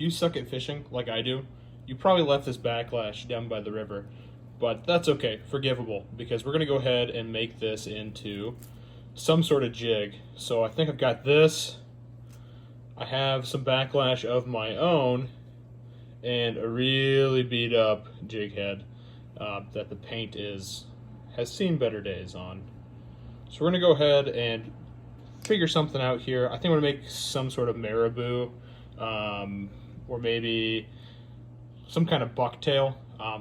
you suck at fishing like I do, you probably left this backlash down by the river. But that's okay, forgivable, because we're going to go ahead and make this into some sort of jig. So I think I've got this. I have some backlash of my own and a really beat up jig head that the paint has seen better days on. So we're going to go ahead and figure something out here. I think we're going to make some sort of marabou or maybe some kind of bucktail.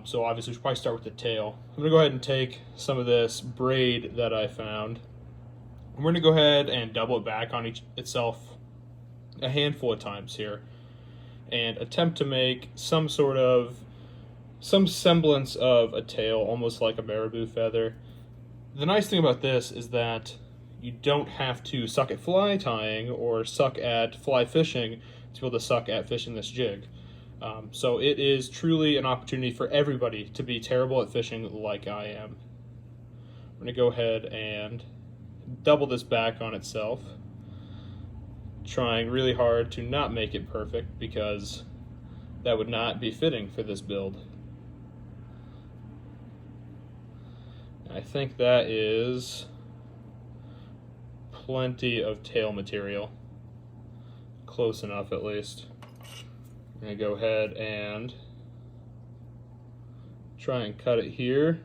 So obviously we should probably start with the tail. I'm going to go ahead and take some of this braid that I found. And we're going to go ahead and double it back on itself a handful of times here and attempt to make some semblance of a tail, almost like a marabou feather. The nice thing about this is that you don't have to suck at fly tying or suck at fly fishing to be able to suck at fishing this jig. So it is truly an opportunity for everybody to be terrible at fishing like I am. I'm going to go ahead and double this back on itself, trying really hard to not make it perfect because that would not be fitting for this build. I think that is plenty of tail material. Close enough at least. I'm going to go ahead and try and cut it here.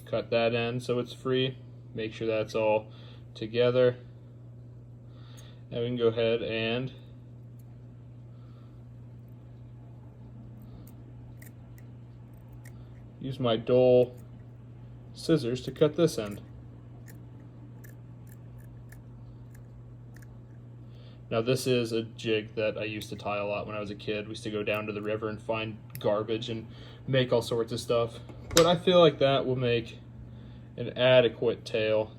Cut that end so it's free. Make sure that's all together. And we can go ahead and use my dull scissors to cut this end. Now this is a jig that I used to tie a lot when I was a kid. We used to go down to the river and find garbage and make all sorts of stuff. But I feel like that will make an adequate tail.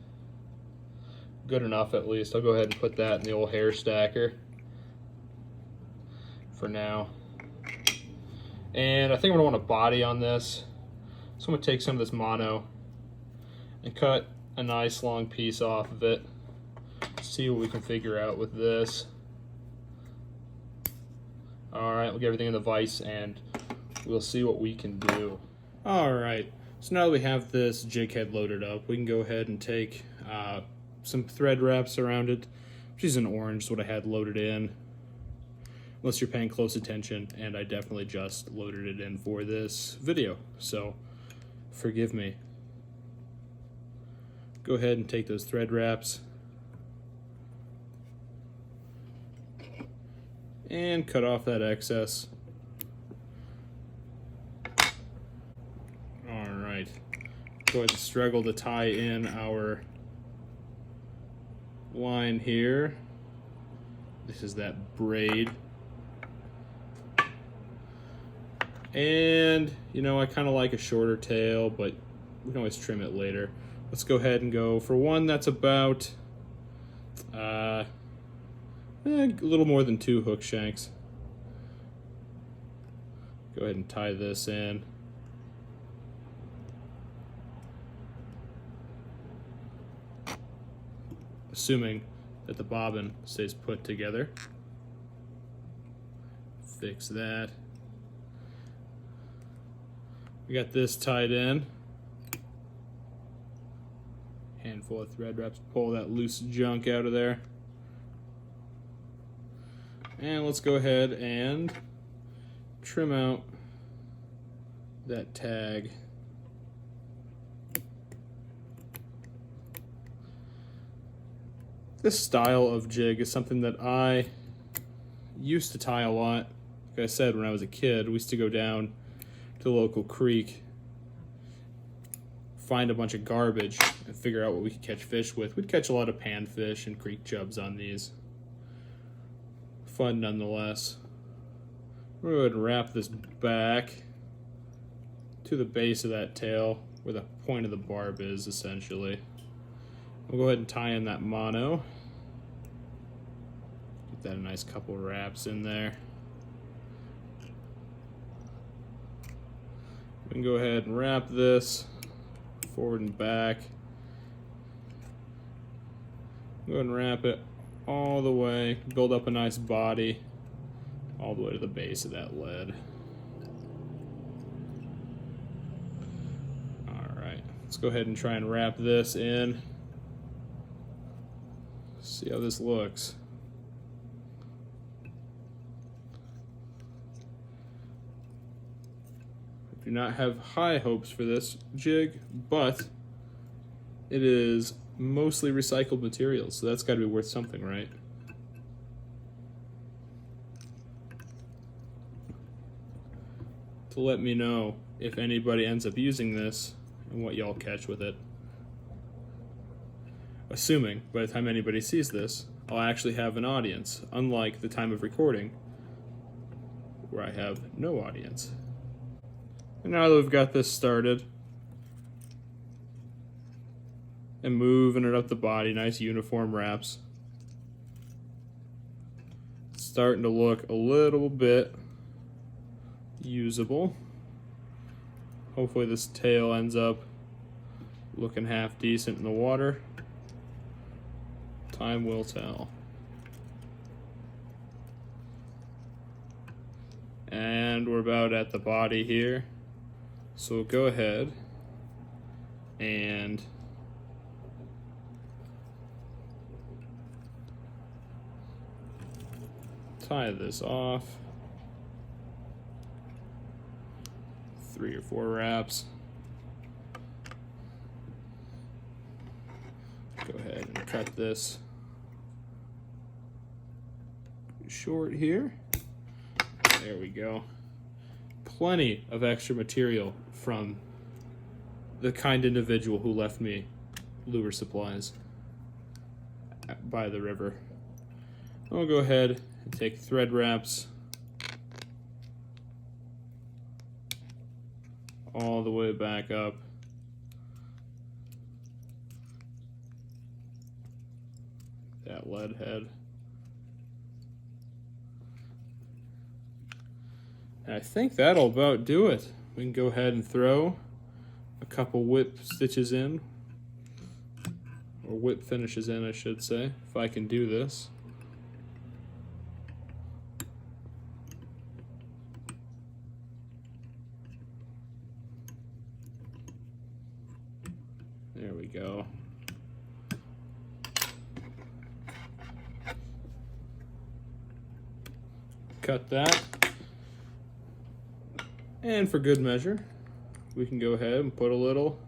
Good enough at least. I'll go ahead and put that in the old hair stacker for now. And I think I'm going to want a body on this. So I'm going to take some of this mono and cut a nice long piece off of it. See what we can figure out with this. Alright, we'll get everything in the vise and we'll see what we can do. Alright, so now that we have this jig head loaded up, we can go ahead and take some thread wraps around it, which is an orange, is what I had loaded in. Unless you're paying close attention, and I definitely just loaded it in for this video, so forgive me. Go ahead and take those thread wraps and cut off that excess. Alright, go ahead and struggle to tie in our line here. This is that braid. And, you know, I kind of like a shorter tail, but we can always trim it later. Let's go ahead and go for one that's about a little more than 2 hook shanks. Go ahead and tie this in. Assuming that the bobbin stays put together. Fix that. We got this tied in. Handful of thread wraps, pull that loose junk out of there. And let's go ahead and trim out that tag. This style of jig is something that I used to tie a lot. Like I said, when I was a kid, we used to go down to the local creek, find a bunch of garbage, and figure out what we could catch fish with. We'd catch a lot of panfish and creek chubs on these. Fun nonetheless. We're going to go ahead and wrap this back to the base of that tail where the point of the barb is, essentially. We'll go ahead and tie in that mono. Get that a nice couple wraps in there. We can go ahead and wrap this forward and back. Go ahead and wrap it all the way, build up a nice body all the way to the base of that lead. Alright, let's go ahead and try and wrap this in. See how this looks. I do not have high hopes for this jig, but it is mostly recycled materials, so that's got to be worth something, right? To let me know if anybody ends up using this and what y'all catch with it. Assuming by the time anybody sees this, I'll actually have an audience, unlike the time of recording, where I have no audience. And now that we've got this started, and moving it up the body, nice uniform wraps. It's starting to look a little bit usable. Hopefully this tail ends up looking half decent in the water. Time will tell. And we're about at the body here. So we'll go ahead and tie this off. 3 or 4 wraps. Go ahead and cut this short here. There we go. Plenty of extra material from the kind individual who left me lure supplies by the river. I'll go ahead and take thread wraps all the way back up. That lead head. And I think that'll about do it. We can go ahead and throw a couple whip stitches in, or whip finishes in, I should say, if I can do this. There we go. Cut that. And for good measure, we can go ahead and put a little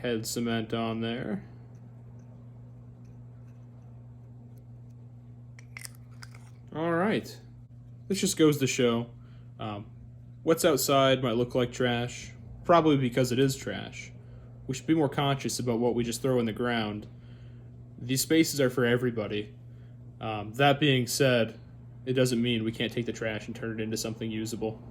head cement on there. All right. This just goes to show what's outside might look like trash, probably because it is trash. We should be more conscious about what we just throw in the ground. These spaces are for everybody. That being said, it doesn't mean we can't take the trash and turn it into something usable.